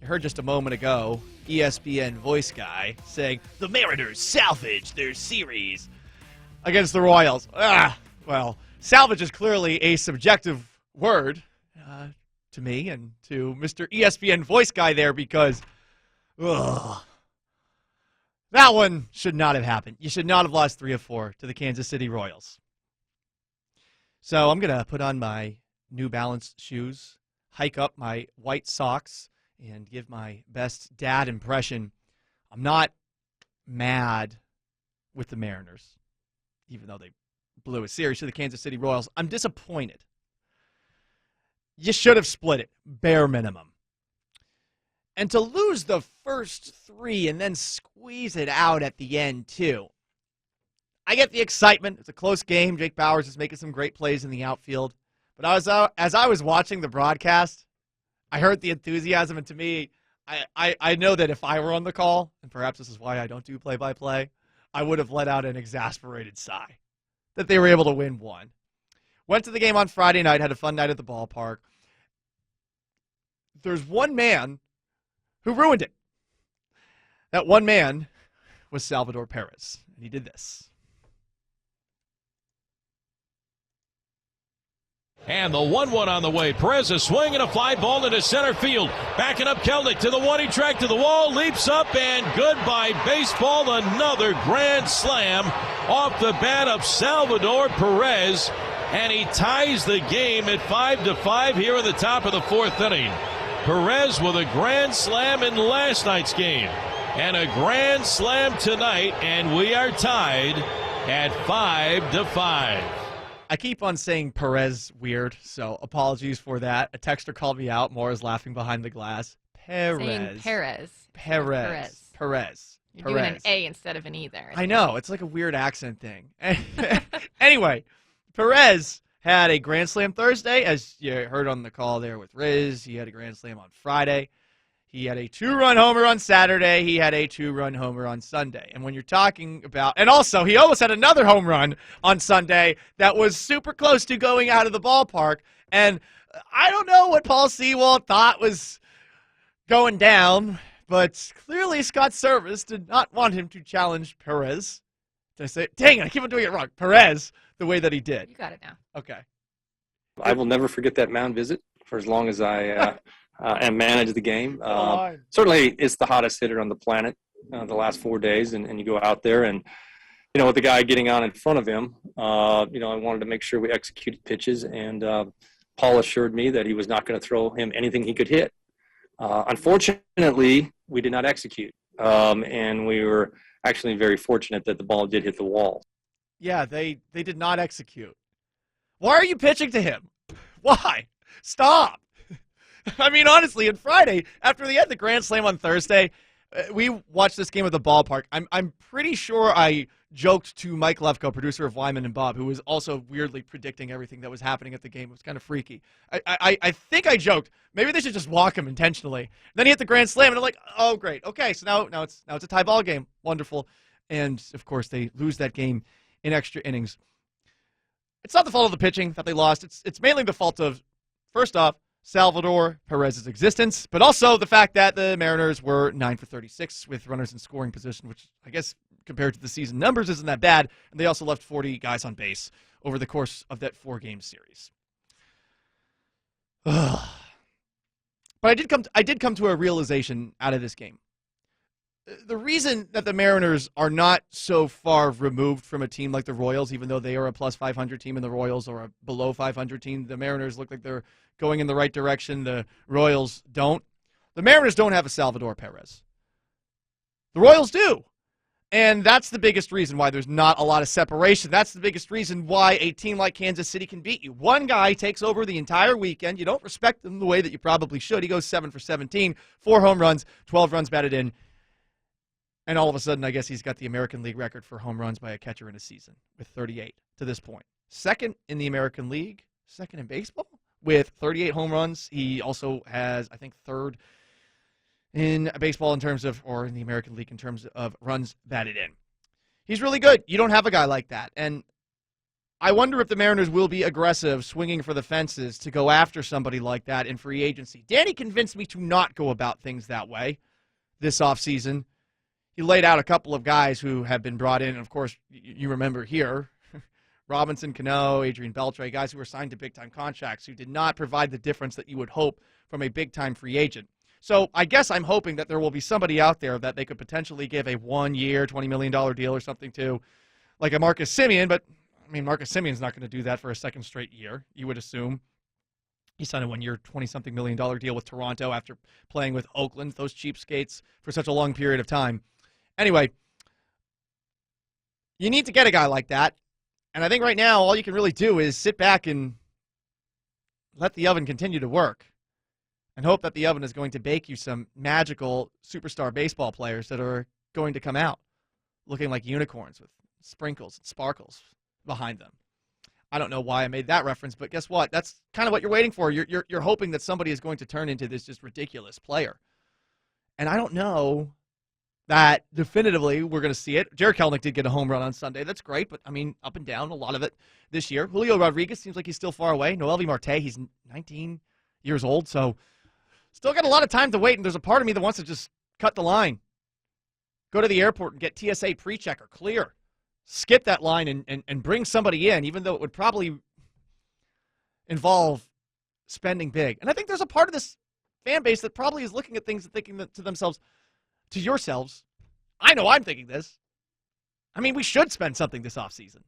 I heard just a moment ago ESPN voice guy saying the Mariners salvage their series against the Royals. Well, salvage is clearly a subjective word to me and to Mr. ESPN voice guy there because that one should not have happened. You should not have lost 3 of 4 to the Kansas City Royals. So I'm going to put on my New Balance shoes, hike up my white socks, and give my best dad impression. I'm not mad with the Mariners, even though they blew a series to the Kansas City Royals. I'm disappointed. You should have split it, bare minimum. And to lose the first 3 and then squeeze it out at the end, too. I get the excitement. It's a close game. Jake Bauers is making some great plays in the outfield. But as I was watching the broadcast, I heard the enthusiasm, and to me, I know that if I were on the call, and perhaps this is why I don't do play-by-play, I would have let out an exasperated sigh that they were able to win 1. Went to the game on Friday night, had a fun night at the ballpark. There's one man who ruined it. That one man was Salvador Perez, and he did this. And the 1-1 on the way. Perez is swinging a fly ball into center field. Backing up Kelnick to the 1. He tracked to the wall, leaps up, and goodbye baseball. Another grand slam off the bat of Salvador Perez. And he ties the game at 5-5 here in the top of the 4th inning. Perez with a grand slam in last night's game. And a grand slam tonight, and we are tied at 5-5. I keep on saying Perez weird, so apologies for that. A texter called me out. Maura's laughing behind the glass. Perez. Saying Perez. Perez. You're doing an A instead of an E there. I know. It's like a weird accent thing. Anyway, Perez had a grand slam Thursday, as you heard on the call there with Riz. He had a grand slam on Friday. He had a 2-run homer on Saturday. He had a 2-run homer on Sunday. And when you're talking about – and also, he almost had another home run on Sunday that was super close to going out of the ballpark. And I don't know what Paul Sewald thought was going down, but clearly Scott Service did not want him to challenge Perez. Did I say – dang it, I keep on doing it wrong. Perez, the way that he did. You got it now. Okay. I will never forget that mound visit for as long as I and manage the game. Certainly, it's the hottest hitter on the planet the last 4 days, and you go out there and, with the guy getting on in front of him, I wanted to make sure we executed pitches, and Paul assured me that he was not going to throw him anything he could hit. Unfortunately, we did not execute, and we were actually very fortunate that the ball did hit the wall. Yeah, they did not execute. Why are you pitching to him? Why? Stop. I mean, honestly, on Friday, after they had the grand slam on Thursday, we watched this game at the ballpark. I'm pretty sure I joked to Mike Lefko, producer of Wyman and Bob, who was also weirdly predicting everything that was happening at the game. It was kind of freaky. I think I joked, maybe they should just walk him intentionally. Then he hit the grand slam, and I'm like, oh, great. Okay, so now it's a tie ball game. Wonderful. And, of course, they lose that game in extra innings. It's not the fault of the pitching that they lost. It's mainly the fault of, first off, Salvador Perez's existence, but also the fact that the Mariners were 9 for 36 with runners in scoring position, which I guess compared to the season numbers isn't that bad. And they also left 40 guys on base over the course of that 4-game series. But I did come to a realization out of this game. The reason that the Mariners are not so far removed from a team like the Royals, even though they are a plus 500 team and the Royals are a below 500 team, the Mariners look like they're going in the right direction. The Royals don't. The Mariners don't have a Salvador Perez. The Royals do. And that's the biggest reason why there's not a lot of separation. That's the biggest reason why a team like Kansas City can beat you. One guy takes over the entire weekend. You don't respect him the way that you probably should. He goes 7 for 17, 4 home runs, 12 runs batted in. And all of a sudden, I guess he's got the American League record for home runs by a catcher in a season with 38 to this point. Second in the American League, second in baseball with 38 home runs. He also has, I think, third in baseball in terms of, or in the American League in terms of runs batted in. He's really good. You don't have a guy like that. And I wonder if the Mariners will be aggressive, swinging for the fences to go after somebody like that in free agency. Danny convinced me to not go about things that way this offseason. He laid out a couple of guys who have been brought in. And of course, you remember here, Robinson Cano, Adrian Beltre, guys who were signed to big-time contracts who did not provide the difference that you would hope from a big-time free agent. So I guess I'm hoping that there will be somebody out there that they could potentially give a 1-year, $20 million deal or something to, like a Marcus Semien. But, I mean, Marcus Semien's not going to do that for a second straight year, you would assume. He signed a 1-year, $20-something million deal with Toronto after playing with Oakland, those cheapskates, for such a long period of time. Anyway, you need to get a guy like that. And I think right now all you can really do is sit back and let the oven continue to work and hope that the oven is going to bake you some magical superstar baseball players that are going to come out looking like unicorns with sprinkles and sparkles behind them. I don't know why I made that reference, but guess what? That's kind of what you're waiting for. You're hoping that somebody is going to turn into this just ridiculous player. And I don't know that definitively we're going to see it. Jared Kelenic did get a home run on Sunday. That's great, but, I mean, up and down, a lot of it this year. Julio Rodriguez seems like he's still far away. Noelvi Marte, he's 19 years old, so still got a lot of time to wait, and there's a part of me that wants to just cut the line. Go to the airport and get TSA pre-check or clear. Skip that line and bring somebody in, even though it would probably involve spending big. And I think there's a part of this fan base that probably is looking at things and thinking to themselves, to yourselves, I know I'm thinking this. I mean, we should spend something this offseason.